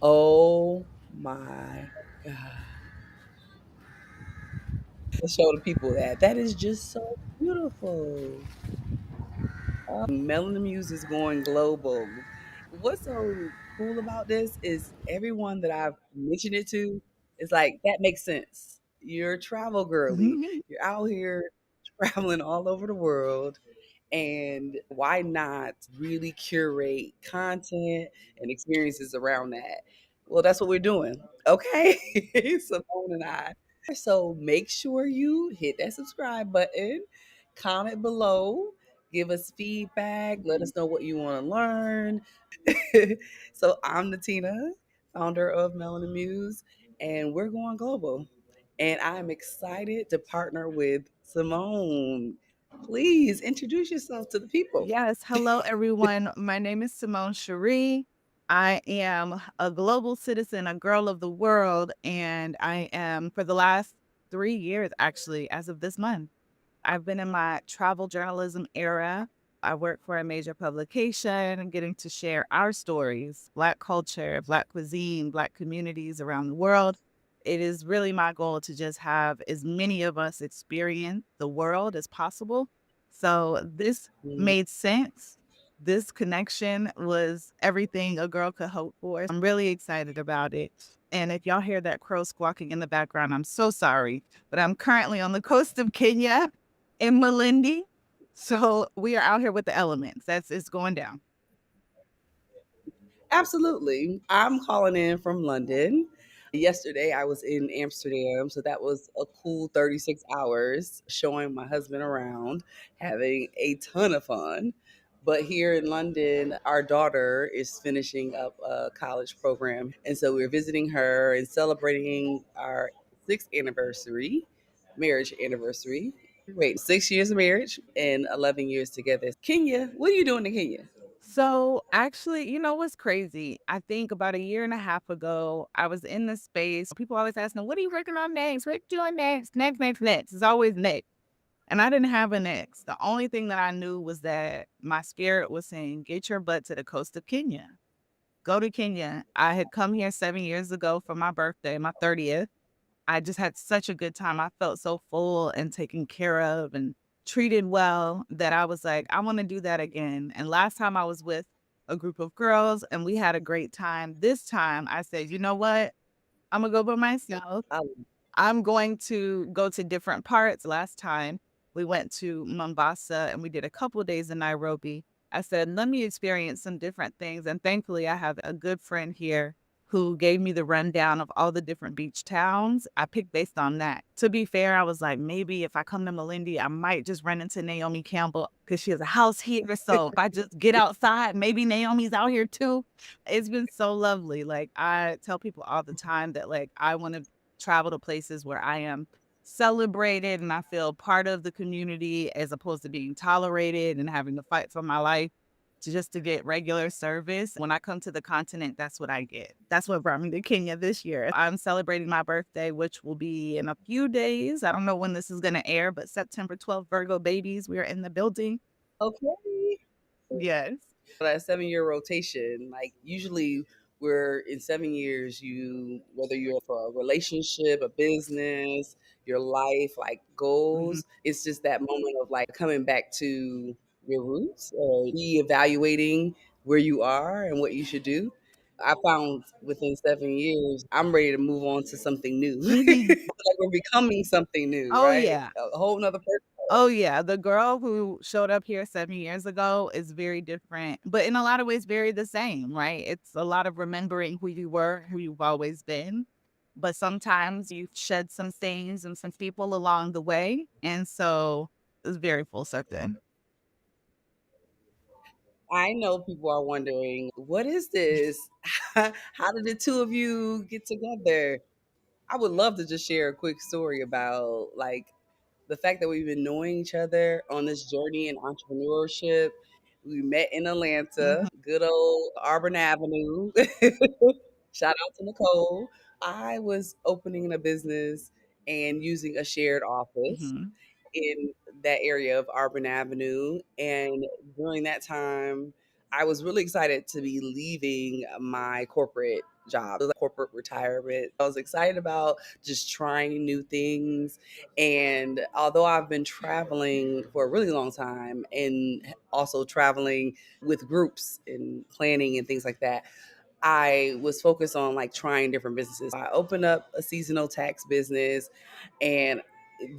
Oh my God. To show the people that is just so beautiful. Melanin Muse is going global. What's so cool about this is everyone that I've mentioned it to is like, that makes sense. You're a travel girly. You're out here traveling all over the world. And why not really curate content and experiences around that? Well, that's what we're doing. Okay. Simone and I. So make sure you hit that subscribe button, comment below, give us feedback, let us know what you want to learn. So I'm Natina, founder of Melanin Muse, and we're going global. And I'm excited to partner with Simone. Please introduce yourself to the people. Yes. Hello, everyone. My name is Simone Cherie. I am a global citizen, a girl of the world, and I am for the last 3 years, actually, as of this month. I've been in my travel journalism era. I work for a major publication, getting to share our stories, Black culture, Black cuisine, Black communities around the world. It is really my goal to just have as many of us experience the world as possible. So this Mm, made sense. This connection was everything a girl could hope for. I'm really excited about it. And if y'all hear that crow squawking in the background, I'm so sorry. But I'm currently on the coast of Kenya in Malindi. So we are out here with the elements. That's it's going down. absolutely. I'm calling in from London. Yesterday I was in Amsterdam, so that was a cool 36 hours showing my husband around, having a ton of fun. But here in London, our daughter is finishing up a college program. And so we're visiting her and celebrating our sixth anniversary, marriage anniversary. Wait, 6 years of marriage and 11 years together. Kenya, what are you doing in Kenya? So actually, you know what's crazy? I think about a year and a half ago, I was in this space. People always ask me, what are you working on next? What you doing next? Next, next, next. It's always next. And I didn't have an ex. The only thing that I knew was that my spirit was saying, get your butt to the coast of Kenya. Go to Kenya. I had come here 7 years ago for my birthday, my 30th. I just had such a good time. I felt so full and taken care of and treated well that I was like, I want to do that again. And last time I was with a group of girls and we had a great time. This time I said, you know what? I'm going to go by myself. I I'm going to go to different parts. Last time we went to Mombasa and we did a couple of days in Nairobi. I said, let me experience some different things. And thankfully, I have a good friend here who gave me the rundown of all the different beach towns. I picked based on that. To be fair, I was like, maybe if I come to Malindi, I might just run into Naomi Campbell because she has a house here. So if I just get outside, maybe Naomi's out here too. It's been so lovely. Like I tell people all the time that like I want to travel to places where I am celebrated and I feel part of the community as opposed to being tolerated and having to fight for my life just to get regular service. When I come to the continent, that's what I get. That's what brought me to Kenya this year. I'm celebrating my birthday, which will be in a few days. I don't know when this is going to air, but September 12th, Virgo babies, we are in the building. okay. Yes. That 7 year rotation, like usually we're in 7 years, you whether you're for a relationship, a business, your life, like Mhm. goals, it's just that moment of like coming back to your roots or reevaluating where you are and what you should do. I found within 7 years, I'm ready to move on to something new. Like we're becoming something new, Oh, right? yeah. A whole nother person. Oh, yeah, the girl who showed up here 7 years ago is very different, but in a lot of ways very the same, right? It's a lot of remembering who you were, who you've always been, but sometimes you shed some things and some people along the way, and so it's very full circle. I know people are wondering, what is this? How did the two of you get together? I would love to just share a quick story about like the fact that we've been knowing each other on this journey in entrepreneurship. We met in Atlanta, Mhm, good old Auburn Avenue. Shout out to Nicole. I was opening a business and using a shared office mhm. in that area of Auburn Avenue. And during that time, I was really excited to be leaving my corporate job. It was like corporate retirement. I was excited about just trying new things. And although I've been traveling for a really long time and also traveling with groups and planning and things like that, I was focused on like trying different businesses. I opened up a seasonal tax business, and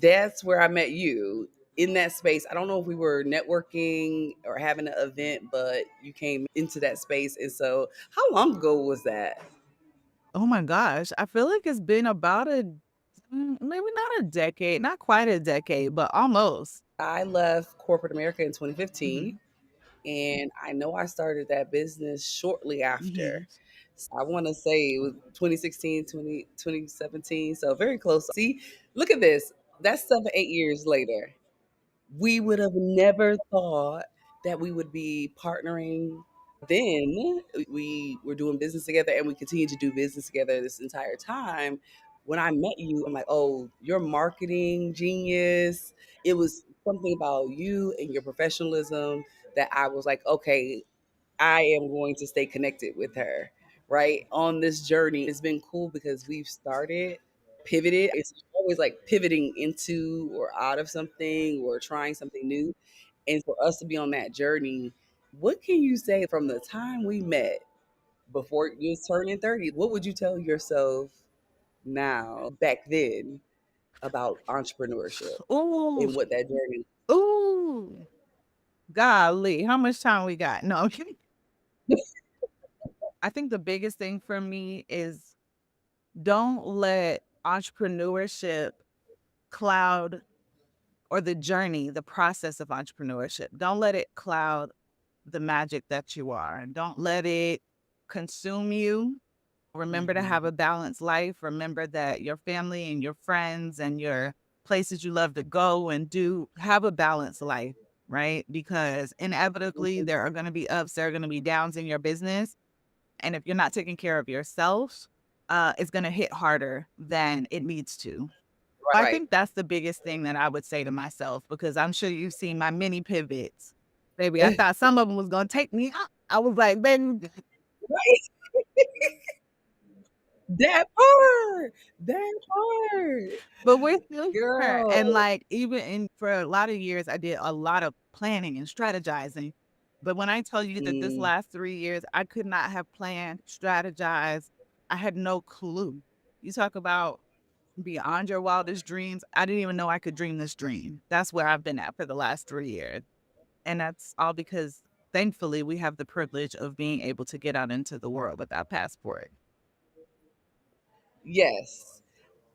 that's where I met you in that space. I don't know if we were networking or having an event, but you came into that space. And so, how long ago was that? Oh my gosh. I feel like it's been about maybe not a decade, not quite a decade, but almost. I left corporate America in 2015, Mhm. and I know I started that business shortly after. Mhm. So I want to say it was 2016, 2017. So very close. See, look at this. That's 7, 8 years later. We would have never thought that we would be partnering. Then we were doing business together, and we continued to do business together this entire time. When I met you, I'm like, oh, you're marketing genius. It was something about you and your professionalism that I was like, okay, I am going to stay connected with her, right? On this journey. It's been cool because we've started, pivoted. It's always like pivoting into or out of something or trying something new. And for us to be on that journey, what can you say from the time we met before you was turning 30? What would you tell yourself now, back then, about entrepreneurship Ooh, and what that journey? ooh, golly, how much time we got? No, I'm kidding. I think the biggest thing for me is don't let entrepreneurship cloud or the journey, the process of entrepreneurship. Don't let it cloud the magic that you are. And don't let it consume you. Remember to have Mhm. a balanced life. Remember that your family and your friends and your places you love to go and do have a balanced life, right? Because inevitably Mhm. there are going to be ups, there are going to be downs in your business. And if you're not taking care of yourself, it's going to hit harder than it needs to. I Right. think that's the biggest thing that I would say to myself because I'm sure you've seen my mini pivots. Baby, I thought some of them was gonna take me out. I was like, "Baby," Right. That part. That part. but we're still here. And Girl. like even in for a lot of years, I did a lot of planning and strategizing. But when I tell you that this Mm, last 3 years, I could not have planned, strategized. I had no clue. You talk about beyond your wildest dreams. I didn't even know I could dream this dream. That's where I've been at for the last 3 years. And that's all because thankfully we have the privilege of being able to get out into the world with our passport. yes.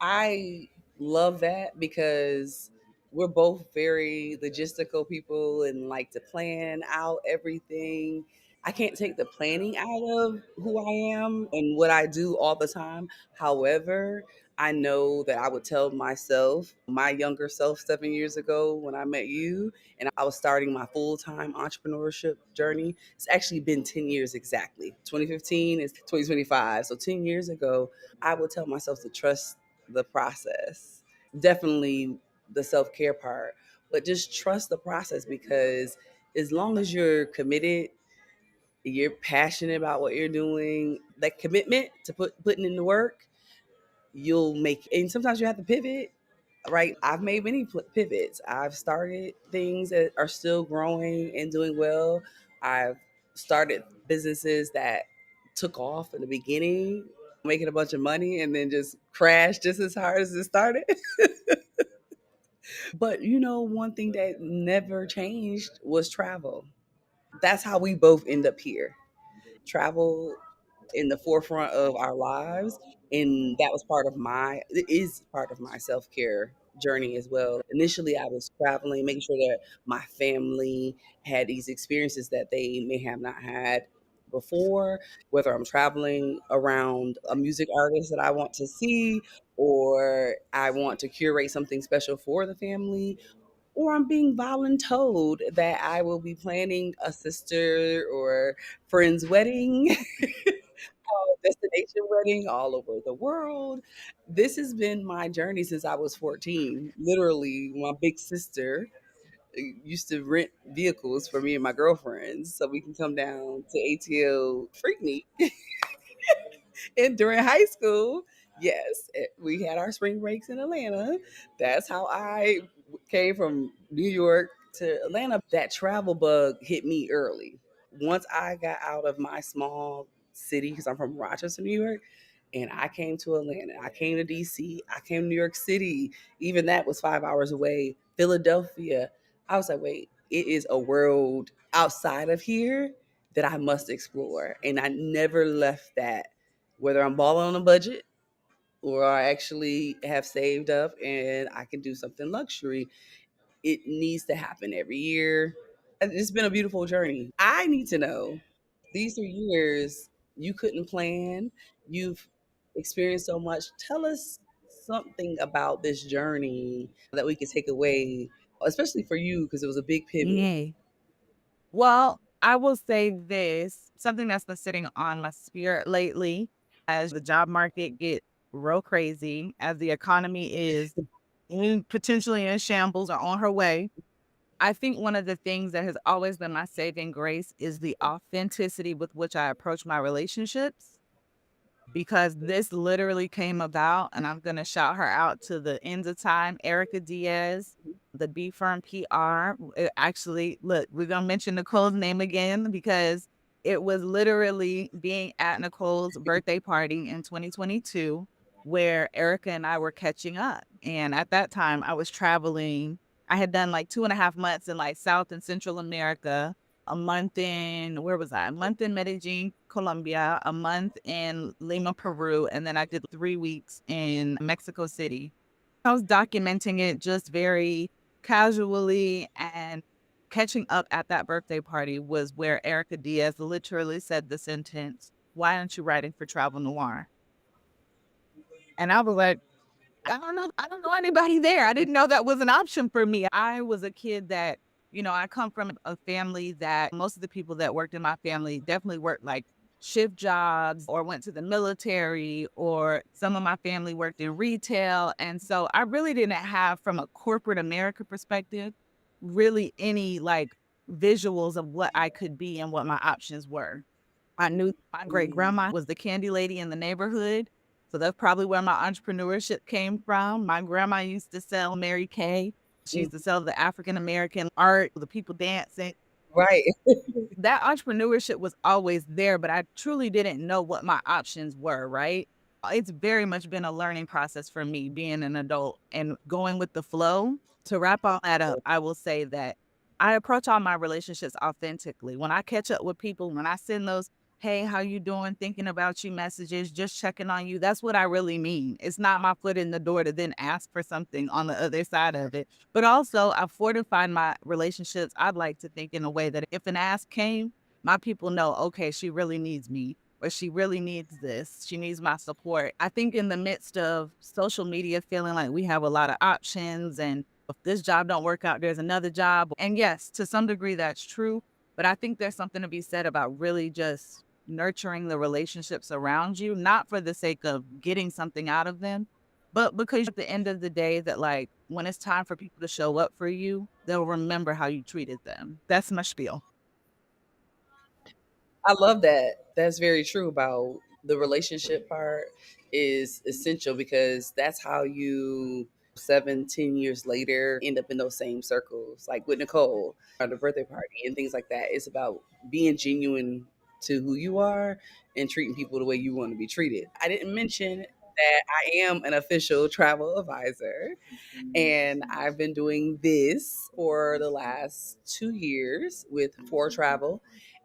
I love that because we're both very logistical people and like to plan out everything. I can't take the planning out of who I am and what I do all the time. However, I know that I would tell myself, my younger self 7 years ago when I met you and I was starting my full time entrepreneurship journey. It's actually been 10 years exactly. 2015 is 2025. So 10 years ago, I would tell myself to trust the process. Definitely the self care part, but just trust the process because as long as you're committed, you're passionate about what you're doing, that commitment to putting in the work, you'll make. And sometimes you have to pivot, right? I've made many pivots. I've started things that are still growing and doing well. I've started businesses that took off in the beginning, making a bunch of money, and then just crashed just as hard as it started. But one thing that never changed was travel. That's how we both end up here. Travel in the forefront of our lives, and that was part of my it is part of my self-care journey as well. Initially I was traveling, making sure that my family had these experiences that they may have not had before, whether I'm traveling around a music artist that I want to see, or I want to curate something special for the family, or I'm being voluntold that I will be planning a sister or friend's wedding, destination wedding all over the world. This has been my journey since I was 14. Literally, my big sister. used to rent vehicles for me and my girlfriends so we can come down to ATL Freaknik. And during high school, yes, we had our spring breaks in Atlanta. That's how I came from New York to Atlanta. That travel bug hit me early. Once I got out of my small city, because I'm from Rochester, New York, and I came to Atlanta, I came to DC, I came to New York City. Even that was 5 hours away. Philadelphia. I was like, wait, it is a world outside of here that I must explore. And I never left that, whether I'm balling on a budget or I actually have saved up and I can do something luxury. It needs to happen every year. It's been a beautiful journey. I need to know, these 3 years you couldn't plan, you've experienced so much. Tell us something about this journey that we could take away, especially for you, because it was a big pivot. Yay. Well, I will say this, something that's been sitting on my spirit lately as the job market get real crazy, as the economy is potentially in shambles or on her way. I think one of the things that has always been my saving grace is the authenticity with which I approach my relationships, because this literally came about, and I'm going to shout her out to the ends of time, Erica Diaz, the B Firm PR. Actually, look, we're going to mention Nicole's name again because it was literally being at Nicole's birthday party in 2022 where Erica and I were catching up. And at that time, I was traveling. I had done like 2.5 months in like South and Central America, a month in, where was I? A month in Medellin, Colombia, a month in Lima, Peru, and then I did 3 weeks in Mexico City. I was documenting it just very casually, and catching up at that birthday party was where Erica Diaz literally said the sentence, "Why aren't you writing for Travel Noir?" And I was like, I don't know. I don't know anybody there. I didn't know that was an option for me. I was a kid that, I come from a family that most of the people that worked in my family definitely worked like shift jobs or went to the military, or some of my family worked in retail. And so I really didn't have, from a corporate America perspective, really any like visuals of what I could be and what my options were. I knew my great Mm, grandma was the candy lady in the neighborhood. So that's probably where my entrepreneurship came from. My grandma used to sell Mary Kay. She mm, used to sell the African American art, the people dancing. right. That entrepreneurship was always there, but I truly didn't know what my options were, right? It's very much been a learning process for me being an adult and going with the flow. To wrap all that up, I will say that I approach all my relationships authentically. When I catch up with people, when I send those, "Hey, how you doing? Thinking about you" messages, just checking on you, that's what I really mean. It's not my foot in the door to then ask for something on the other side of it. But also, I've fortified my relationships, I'd like to think, in a way that if an ask came, my people know, okay, she really needs me, or she really needs this. She needs my support. I think in the midst of social media feeling like we have a lot of options, and if this job don't work out, there's another job. And yes, to some degree that's true. But I think there's something to be said about really just nurturing the relationships around you, not for the sake of getting something out of them, but because at the end of the day, that like when it's time for people to show up for you, they'll remember how you treated them. That's my spiel. I love that. That's very true about the relationship part is essential because that's how you 7, 10 years later end up in those same circles, like with Nicole or the birthday party and things like that. It's about being genuine to who you are and treating people the way you want to be treated. I didn't mention that I am an official travel advisor. And I've been doing this for the last 2 years with For Travel.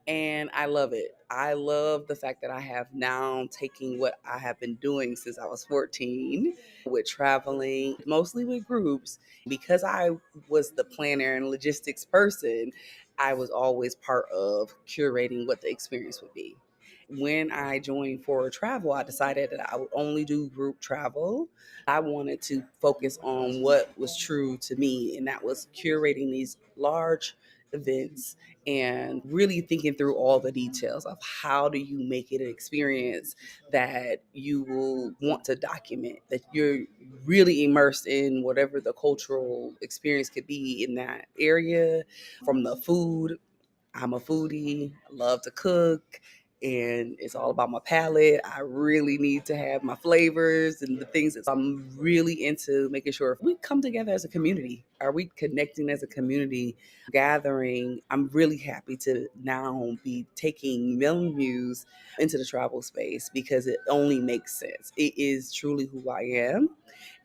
And I love it. I love the fact that I have now taken what I have been doing since I was 14 with traveling, mostly with groups. Because I was the planner and logistics person, I was always part of curating what the experience would be. When I joined For Travel, I decided that I would only do group travel. I wanted to focus on what was true to me, and that was curating these large events and really thinking through all the details of how do you make it an experience that you will want to document, that you're really immersed in whatever the cultural experience could be in that area, from the food. I'm a foodie, I love to cook, and it's all about my palate. I really need to have my flavors and the things that I'm really into making sure if we come together as a community. Are we connecting as a community, gathering? I'm really happy to now be taking Melanin Muse into the travel space because it only makes sense. It is truly who I am.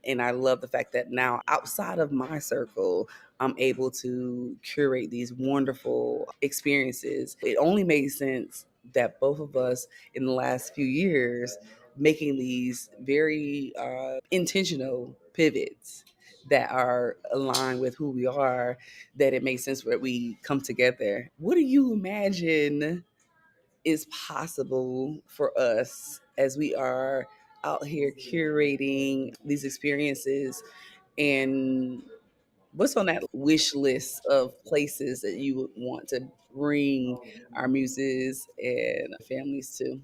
And I love the fact that now outside of my circle, I'm able to curate these wonderful experiences. It only made sense that both of us in the last few years making these very intentional pivots that are aligned with who we are, that it makes sense that we come together. What do you imagine is possible for us as we are out here curating these experiences, and what's on that wish list of places that you would want to bring our muses and families to?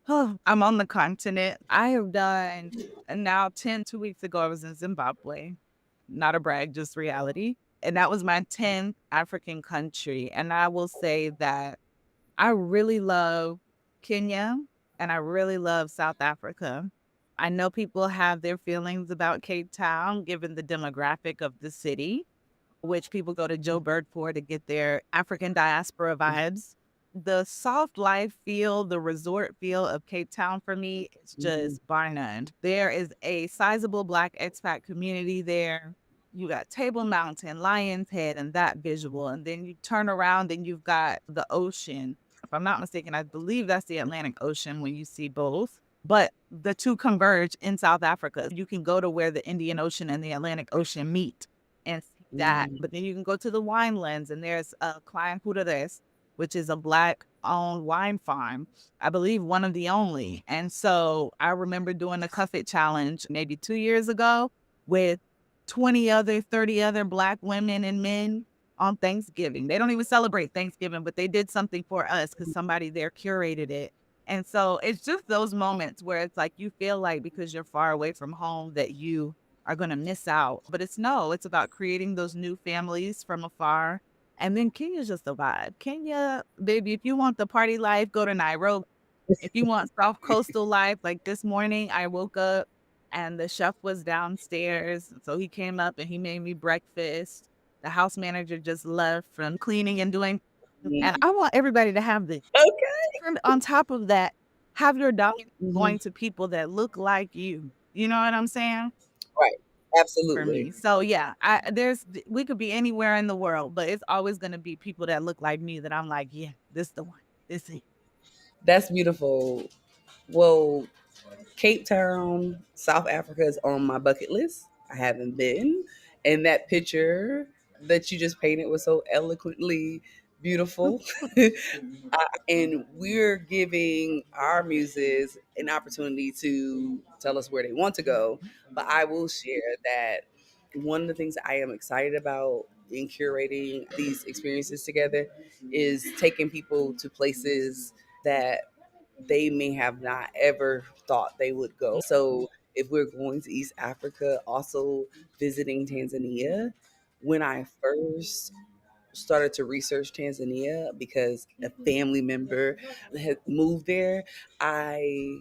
Oh, I'm on the continent. I have done, and now 2 weeks ago, I was in Zimbabwe. Not a brag, just reality. And that was my 10th African country. And I will say that I really love Kenya and I really love South Africa. I know people have their feelings about Cape Town, given the demographic of the city, which people go to Joburg for to get their African diaspora vibes. The soft life feel, the resort feel of Cape Town for me is Mhm. just bar none. There is a sizable Black expat community there. You got Table Mountain, Lion's Head, and that visual. And then you turn around and you've got the ocean. If I'm not mistaken, I believe that's the Atlantic Ocean when you see both. But the two converge in South Africa. You can go to where the Indian Ocean and the Atlantic Ocean meet and see that. Mhm. But then you can go to the winelands, and there's a Klein Curates, which is a Black-owned wine farm. I believe one of the only. And so I remember doing the Cuffit Challenge maybe 2 years ago with 20 other, 30 other Black women and men on Thanksgiving. They don't even celebrate Thanksgiving, but they did something for us because somebody there curated it. And so it's just those moments where it's like you feel like because you're far away from home that you are going to miss out. But it's no, it's about creating those new families from afar. And then Kenya's just a vibe. Kenya, baby, if you want the party life, go to Nairobi. If you want South Coastal life, like this morning, I woke up and the chef was downstairs. So he came up and he made me breakfast. The house manager just left from cleaning and doing. And Mhm. I want everybody to have this. Okay. And on top of that, have your dollar Mhm. going to people that look like you. You know what I'm saying? Right. For me. Absolutely. So yeah, we could be anywhere in the world, but it's always gonna be people that look like me that I'm like, yeah, this the one. This it. That's beautiful. Well, Cape Town, South Africa is on my bucket list. I haven't been. And that picture that you just painted was so eloquently beautiful. And we're giving our muses an opportunity to tell us where they want to go. But I will share that one of the things I am excited about in curating these experiences together is taking people to places that they may have not ever thought they would go. So if we're going to East Africa, also visiting Tanzania, when I first started to research Tanzania because a family member had moved there, I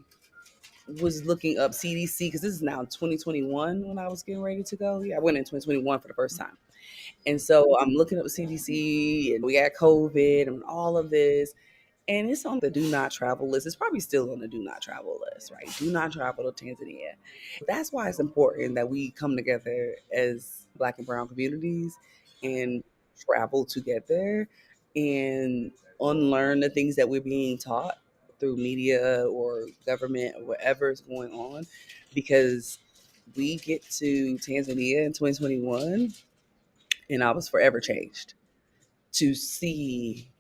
was looking up CDC because this is now 2021 when I was getting ready to go. Yeah, I went in 2021 for the first time. And so I'm looking up CDC and we got COVID and all of this. And it's on the do not travel list. It's probably still on the do not travel list, right? Do not travel to Tanzania. That's why it's important that we come together as Black and Brown communities and travel together and unlearn the things that we're being taught through media or government or whatever is going on. Because we get to Tanzania in 2021 and I was forever changed to see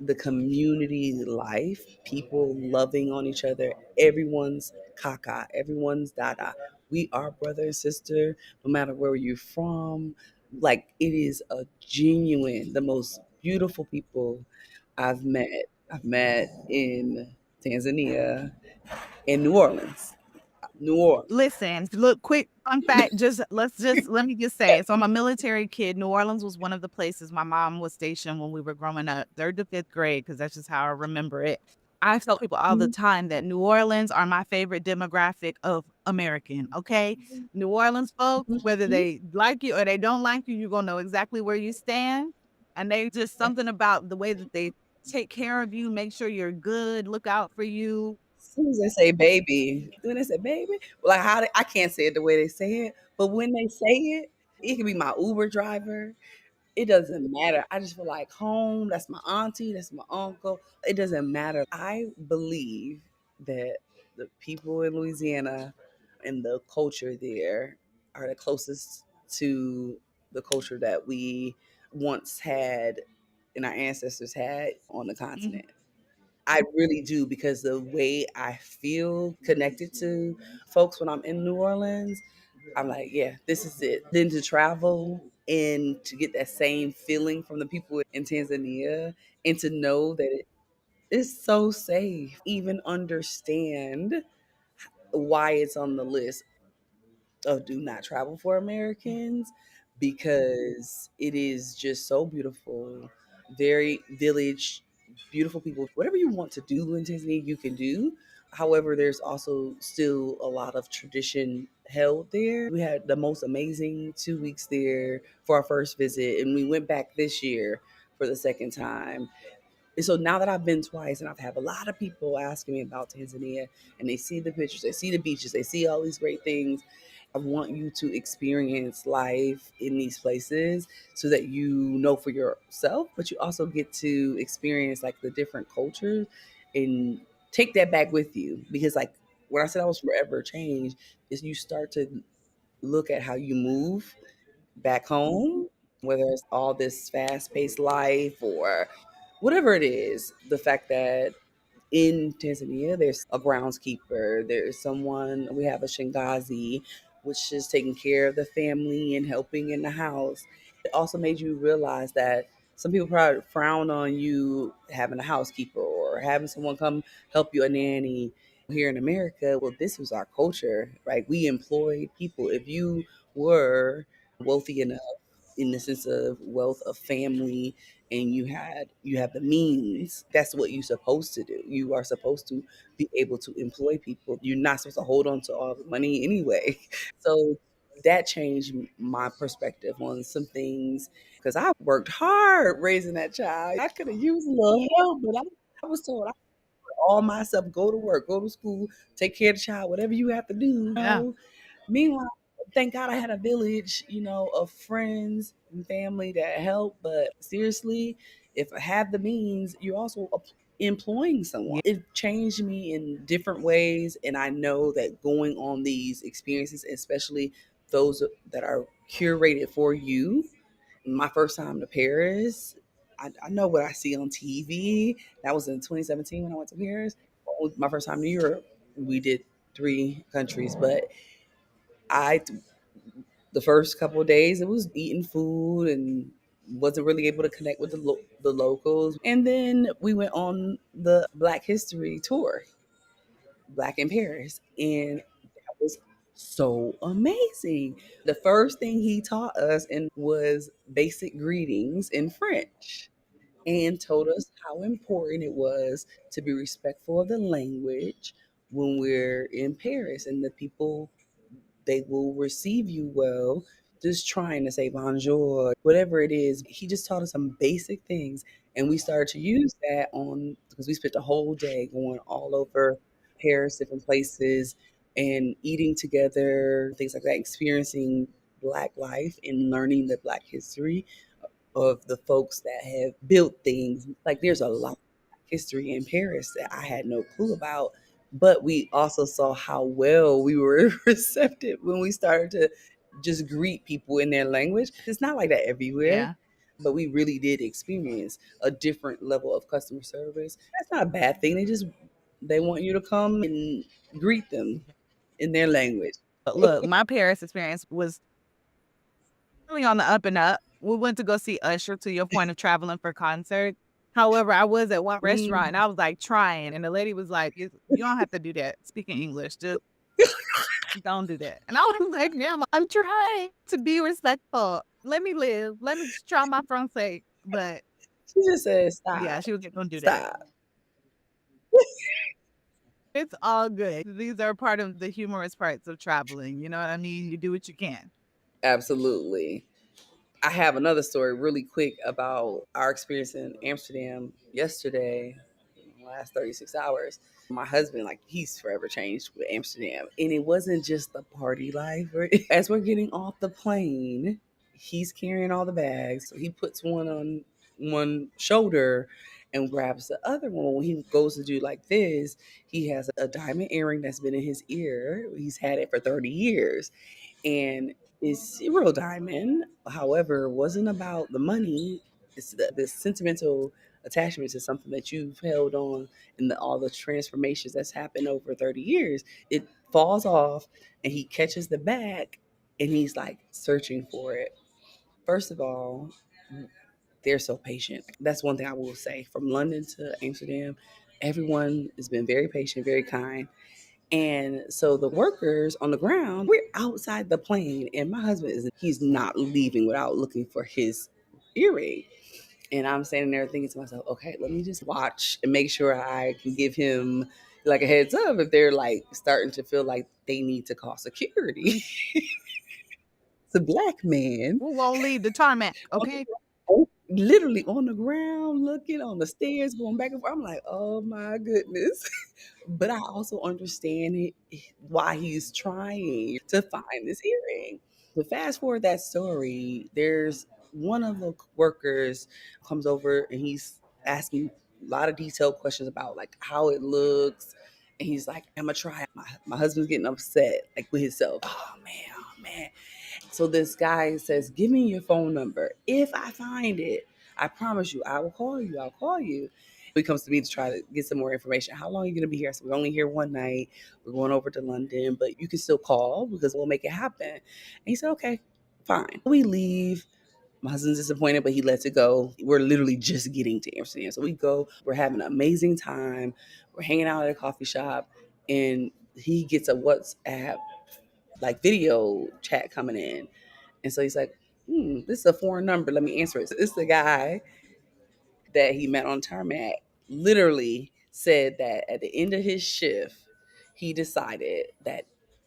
the community life, people loving on each other, everyone's kaka, everyone's dada. We are brother and sister, no matter where you're from. like it is a genuine, the most beautiful people I've met. I've met in Tanzania, in New Orleans. New Orleans. Listen, look, quick fun fact. Let me just say. So I'm a military kid. New Orleans was one of the places my mom was stationed when we were growing up, third to fifth grade, because that's just how I remember it. I tell people all the time that New Orleans are my favorite demographic of American. Okay, New Orleans folks, whether they like you or they don't like you, you're gonna know exactly where you stand, and they just something about the way that they take care of you, make sure you're good, look out for you. As soon as they say baby, when they say baby, like I can't say it the way they say it, but when they say it can be my Uber driver. It doesn't matter. I just feel like home. That's my auntie. That's my uncle. It doesn't matter. I believe that the people in Louisiana and the culture there are the closest to the culture that we once had and our ancestors had on the Mhm, continent. I really do because the way I feel connected to folks when I'm in New Orleans, I'm like, yeah, this is it. Then to travel and to get that same feeling from the people in Tanzania and to know that it is so safe, even understand why it's on the list of do not travel for Americans because it is just so beautiful, very village, beautiful people. Whatever you want to do in Tanzania, you can do. However, there's also still a lot of tradition held there. We had the most amazing 2 weeks there for our first visit, and we went back this year for the second time. And so now that I've been twice and I've had a lot of people asking me about Tanzania and they see the pictures, they see the beaches, they see all these great things. I want you to experience life in these places so that you know for yourself, but you also get to experience like the different cultures and take that back with you. Because like when I said I was forever changed, is you start to look at how you move back home, whether it's all this fast paced life or whatever it is, the fact that in Tanzania, there's a groundskeeper, there's someone, we have a Shangazi, which is taking care of the family and helping in the house. It also made you realize that some people probably frown on you having a housekeeper or having someone come help you, a nanny. Here in America, well, this was our culture, right? We employed people. If you were wealthy enough in the sense of wealth of family and you have the means, that's what you're supposed to do. You are supposed to be able to employ people. You're not supposed to hold on to all the money anyway. So that changed my perspective on some things because I worked hard raising that child. I could have used a little help, but I was told I all myself, go to work, go to school, take care of the child, whatever you have to do. yeah. Meanwhile, thank God I had a village, of friends and family that helped. But seriously, if I have the means, you're also employing someone. It changed me in different ways. And I know that going on these experiences, especially those that are curated for you, my first time to Paris, I know what I see on TV. That was in 2017 when I went to Paris. My first time to Europe, we did 3 countries, but I the first couple of days it was eating food and wasn't really able to connect with the locals. And then we went on the Black History tour, Black in Paris, and that was so amazing. The first thing he taught us and was basic greetings in French and told us how important it was to be respectful of the language when we're in Paris and the people, they will receive you well. Just trying to say bonjour, whatever it is. He just taught us some basic things, and we started to use that on because we spent the whole day going all over Paris, different places, and eating together, things like that, experiencing Black life and learning the Black history of the folks that have built things. Like there's a lot of history in Paris that I had no clue about. But we also saw how well we were receptive when we started to just greet people in their language. It's not like that everywhere, Yeah. but we really did experience a different level of customer service. That's not a bad thing. They want you to come and greet them in their language. But look, my Paris experience was Really on the up and up. We went to go see Usher, to your point of traveling for concerts. However, I was at one restaurant and Mm. I was like trying, and the lady was like, You don't have to do that. Speaking English, just don't do that." And I was like, "Ma'am, I'm trying to be respectful. Let me live. Let me just try my français." But She just said, yeah, "Stop, she was like, "Don't do that." stop." It's all good. These are part of the humorous parts of traveling. You know what I mean? You do what you can. Absolutely. I have another story really quick about our experience in Amsterdam yesterday, last 36 hours. My husband, like, he's forever changed with Amsterdam. And it wasn't just the party life. As we're getting off the plane, he's carrying all the bags. So he puts one on one shoulder and grabs the other one. When he goes to do like this, he has a diamond earring that's been in his ear. He's had it for 30 years. And it's a real diamond. However, it wasn't about the money. It's this sentimental attachment to something that you've held on and all the transformations that's happened over 30 years. It falls off and he catches the bag and he's like searching for it. First of all, they're so patient. That's one thing I will say. From London to Amsterdam, everyone has been very patient, very kind. And so the workers on the ground, we're outside the plane, and my husband he's not leaving without looking for his earring. And I'm standing there thinking to myself, okay, let me just watch and make sure I can give him like a heads up if they're like starting to feel like they need to call security. It's a black man We won't leave the tarmac, okay? literally on the ground, looking on the stairs, going back and forth. I'm like, oh my goodness. But I also understand why he's trying to find this earring. To fast forward that story, there's one of the workers comes over and he's asking a lot of detailed questions about like how it looks. And he's like, I'm gonna try. My husband's getting upset, like with himself. Oh man, oh man. So this guy says, give me your phone number. If I find it, I promise you, I will call you. I'll call you. He comes to me to try to get some more information. How long are you going to be here? So we're only here one night. We're going over to London, but you can still call because we'll make it happen. And he said, okay, fine. We leave. My husband's disappointed, but he lets it go. We're literally just getting to Amsterdam. So we go, we're having an amazing time. We're hanging out at a coffee shop, and he gets a WhatsApp like video chat coming in. And so he's like, this is a foreign number. Let me answer it. So it's the guy that he met on tarmac literally said that at the end of his shift, he decided that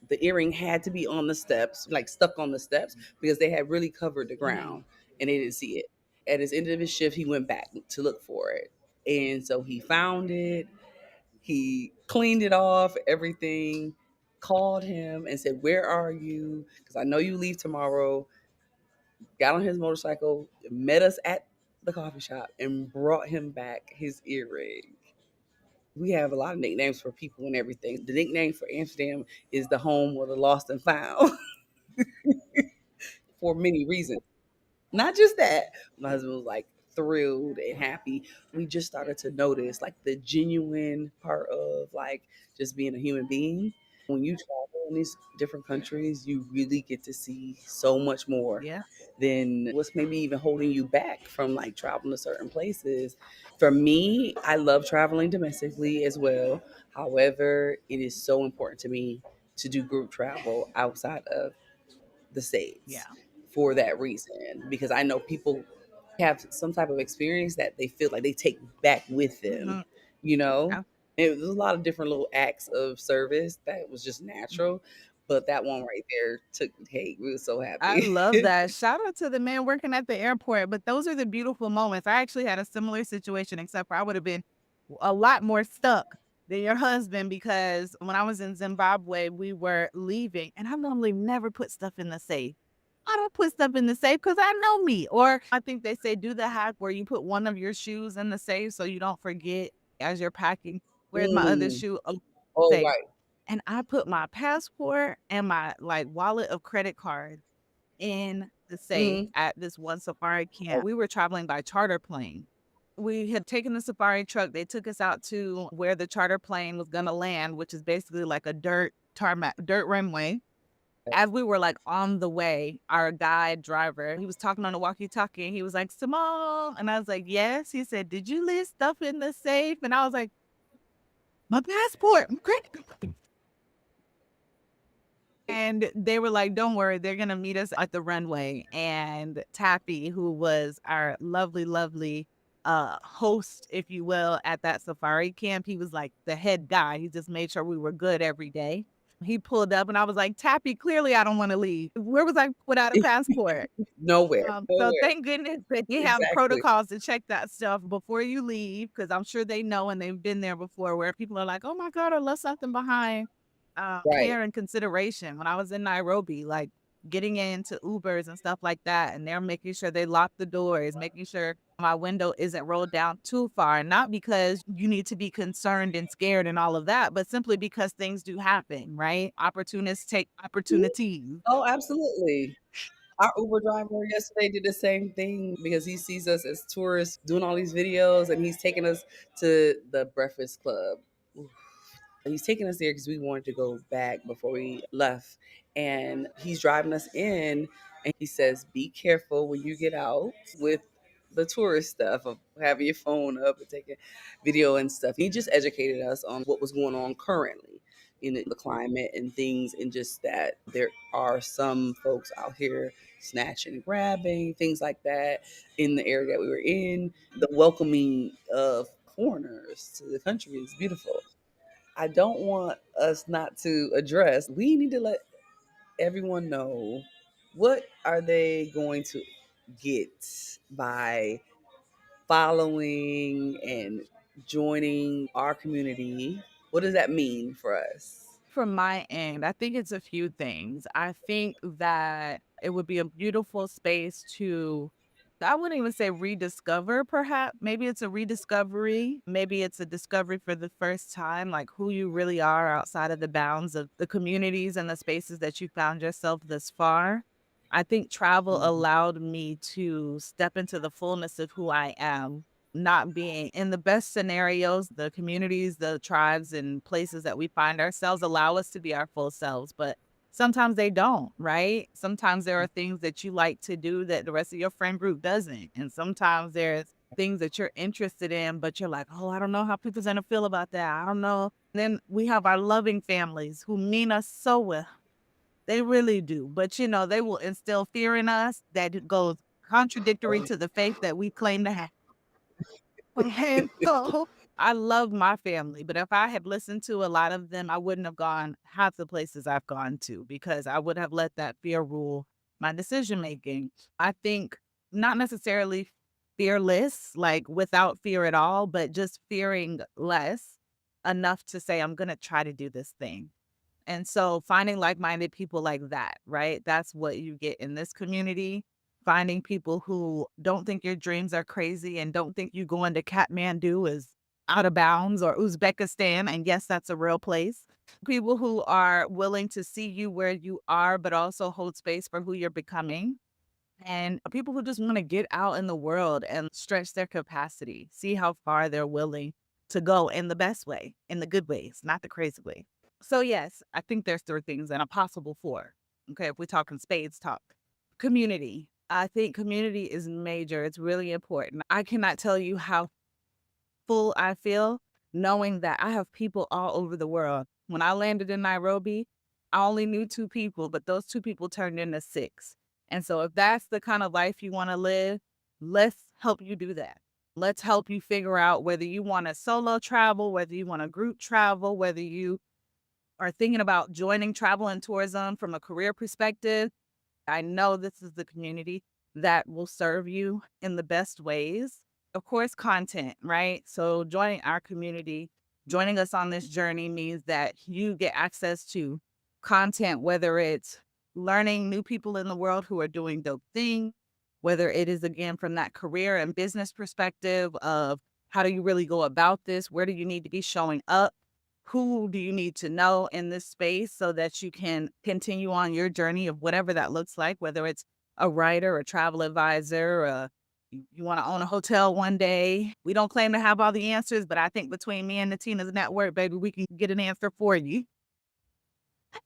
the earring had to be on the steps, like stuck on the steps, because they had really covered the Mhm. ground and they didn't see it. At his end of his shift, he went back to look for it. And so he found it. He cleaned it off, everything, called him and said, where are you? Because I know you leave tomorrow. Got on his motorcycle, met us at the coffee shop, and brought him back his earring. We have a lot of nicknames for people and everything. The nickname for Amsterdam is the home of the lost and found for many reasons. Not just that. My husband was like thrilled and happy. We just started to notice like the genuine part of like just being a human being. When you travel in these different countries, you really get to see so much more Yeah. than what's maybe even holding you back from like traveling to certain places. For me, I love traveling domestically as well. However, it is so important to me to do group travel outside of the Yeah. States for that reason because I know people have some type of experience that they feel like they take back with them, Mhm. you know? Yeah. It was a lot of different little acts of service that was just Mhm. natural, but that one right there took, hey, we were so I happy. love that. Shout out to the man working at the airport, but those are the beautiful moments. I actually had a similar situation, except for I would have been a lot more stuck than your husband because when I was in Zimbabwe, we were leaving, and I normally never put stuff in the safe. I don't put stuff in the safe because I know me. Or I think they say do the hack where you put one of your shoes in the safe so you don't forget as you're packing. Where's my other Mm. shoe? Oh, Oh, safe. right. And I put my passport and my like wallet of credit cards in the safe Mm. at this one safari camp. We were traveling by charter plane. We had taken the safari truck. They took us out to where the charter plane was going to land, which is basically like a dirt tarmac, dirt runway. As we were like on the way, our guide driver, he was talking on the walkie-talkie and he was like, Simone. And I was like, yes. He said, did you leave stuff in the safe? And I was like, my passport. Great. And they were like, don't worry, they're going to meet us at the runway. And Tappy, who was our lovely, lovely host, if you will, at that safari camp, he was like the head guy. He just made sure we were good every day. He pulled up and I was like, Tappy, clearly I don't want to leave. Where was I without a passport? Nowhere, So nowhere. thank goodness that you have Exactly. protocols to check that stuff before you leave, because I'm sure they know and they've been there before where people are like, oh my God, I left something behind. Right. Care and consideration when I was in Nairobi, like getting into Ubers and stuff like that. And they're making sure they lock the doors, making sure my window isn't rolled down too far. Not because you need to be concerned and scared and all of that, but simply because things do happen, right? Opportunists take opportunities. Oh, absolutely. Our Uber driver yesterday did the same thing because he sees us as tourists doing all these videos, and he's taking us to the Breakfast Club. Oof. He's taking us there because we wanted to go back before we left. And he's driving us in, and he says, be careful when you get out with the tourist stuff of having your phone up and taking video and stuff. He just educated us on what was going on currently in the climate and things, and just that there are some folks out here snatching and grabbing, things like that in the area that we were in. The welcoming of foreigners to the country is beautiful. I don't want us not to address. We need to let everyone know, what are they going to get by following and joining our community? What does that mean for us? From my end, I think it's a few things. I think that it would be a beautiful space to, I wouldn't even say rediscover, perhaps. Maybe it's a rediscovery. Maybe it's a discovery for the first time, like who you really are outside of the bounds of the communities and the spaces that you found yourself this far. I think travel Mhm. allowed me to step into the fullness of who I am, not being in the best scenarios. The communities, the tribes and places that we find ourselves allow us to be our full selves, but sometimes they don't, right? Sometimes there are things that you like to do that the rest of your friend group doesn't. And sometimes there's things that you're interested in, but you're like, oh, I don't know how people's gonna feel about that. I don't know. Then we have our loving families who mean us so well. They really do. But they will instill fear in us that goes contradictory to the faith that we claim to have. And so I love my family, but if I had listened to a lot of them, I wouldn't have gone half the places I've gone to, because I would have let that fear rule my decision making. I think not necessarily fearless, like without fear at all, but just fearing less enough to say, I'm going to try to do this thing. And so finding like-minded people like that, right? That's what you get in this community. Finding people who don't think your dreams are crazy and don't think you going to Kathmandu is out of bounds, or Uzbekistan. And yes, that's a real place. People who are willing to see you where you are, but also hold space for who you're becoming. And people who just want to get out in the world and stretch their capacity, see how far they're willing to go in the best way, in the good ways, not the crazy way. So yes, I think there's three things and a possible four. Okay, if we're talking spades talk. Community. I think community is major. It's really important. I cannot tell you how full I feel knowing that I have people all over the world. When I landed in Nairobi, I only knew two people, but those two people turned into six. And so if that's the kind of life you want to live, let's help you do that. Let's help you figure out whether you want to solo travel, whether you want to group travel, whether you are thinking about joining travel and tourism from a career perspective. I know this is the community that will serve you in the best ways. Of course, content, right? So joining our community, joining us on this journey means that you get access to content, whether it's learning new people in the world who are doing dope things, whether it is again from that career and business perspective of how do you really go about this? Where do you need to be showing up? Who do you need to know in this space so that you can continue on your journey of whatever that looks like, whether it's a writer, a travel advisor, you want to own a hotel one day. We don't claim to have all the answers, but I think between me and the Tina's network, baby, we can get an answer for you.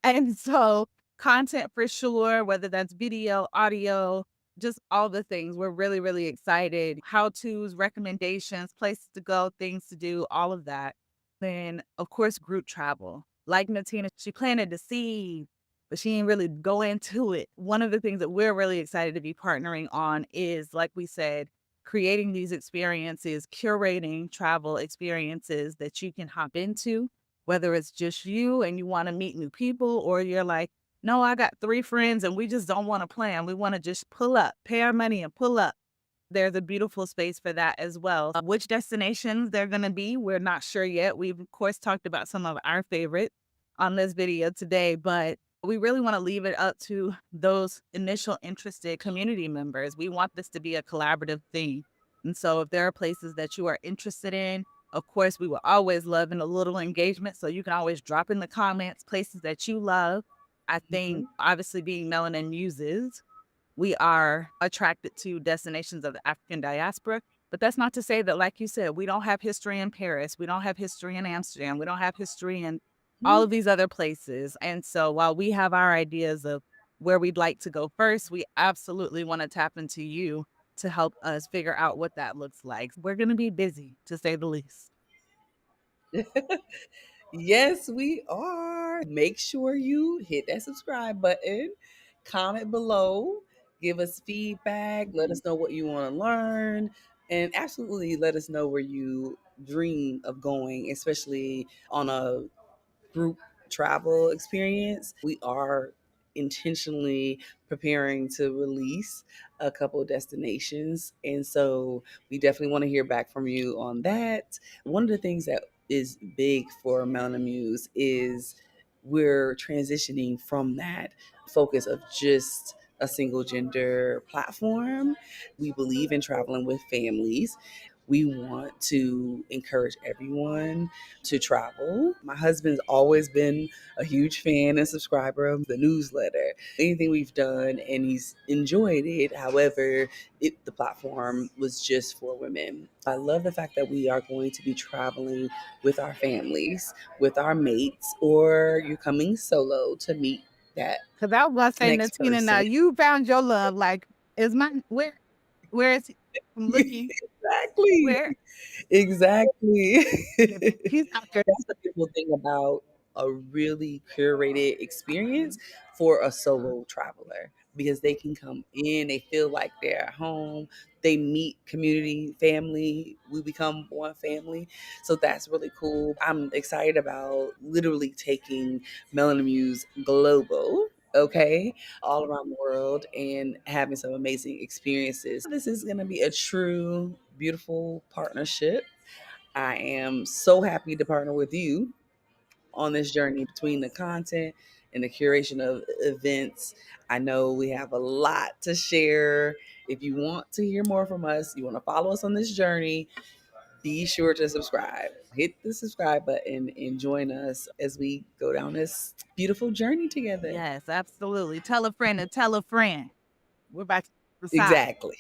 And so content for sure, whether that's video, audio, just all the things. We're really, really excited. How to's, recommendations, places to go, things to do, all of that. Then, of course, group travel. Like Natina, she planted the seed, but she didn't really go into it. One of the things that we're really excited to be partnering on is, like we said, creating these experiences, curating travel experiences that you can hop into, whether it's just you and you want to meet new people, or you're like, no, I got 3 friends and we just don't want to plan. We want to just pull up, pay our money and pull up. There's a beautiful space for that as well. Which destinations they're going to be, we're not sure yet. We've, of course, talked about some of our favorites on this video today, but we really want to leave it up to those initial interested community members. We want this to be a collaborative thing. And so if there are places that you are interested in, of course, we will always love in a little engagement. So you can always drop in the comments places that you love. I think, Mhm. obviously, being Melanin Muses, we are attracted to destinations of the African diaspora. But that's not to say that, like you said, we don't have history in Paris, we don't have history in Amsterdam, we don't have history in all Mhm. of these other places. And so while we have our ideas of where we'd like to go first, we absolutely want to tap into you to help us figure out what that looks like. We're going to be busy, to say the least. Yes, we are. Make sure you hit that subscribe button, comment below, give us feedback, let us know what you want to learn, and absolutely let us know where you dream of going, especially on a group travel experience. We are intentionally preparing to release a couple of destinations. And so we definitely want to hear back from you on that. One of the things that is big for Melanin Muse is we're transitioning from that focus of just a single gender platform. We believe in traveling with families. We want to encourage everyone to travel. My husband's always been a huge fan and subscriber of the newsletter. Anything we've done, and he's enjoyed it. However, the platform was just for women. I love the fact that we are going to be traveling with our families, with our mates, or you're coming solo to meet that Because I was going to say, next Natina, now person. you found your love. Like, is my, where is he? I'm looking, Exactly. where? Exactly. He's out there. That's the beautiful thing about a really curated experience for a solo traveler, because they can come in, they feel like they're at home, they meet community, family, we become one family. So that's really cool. I'm excited about literally taking Melanin Muse global. Okay, all around the world and having some amazing experiences. This is going to be a true, beautiful partnership. I am so happy to partner with you on this journey between the content and the curation of events. I know we have a lot to share. If you want to hear more from us, you want to follow us on this journey, be sure to subscribe. Hit the subscribe button and join us as we go down this beautiful journey together. Yes, absolutely. Tell a friend to tell a friend. We're about to decide. Exactly.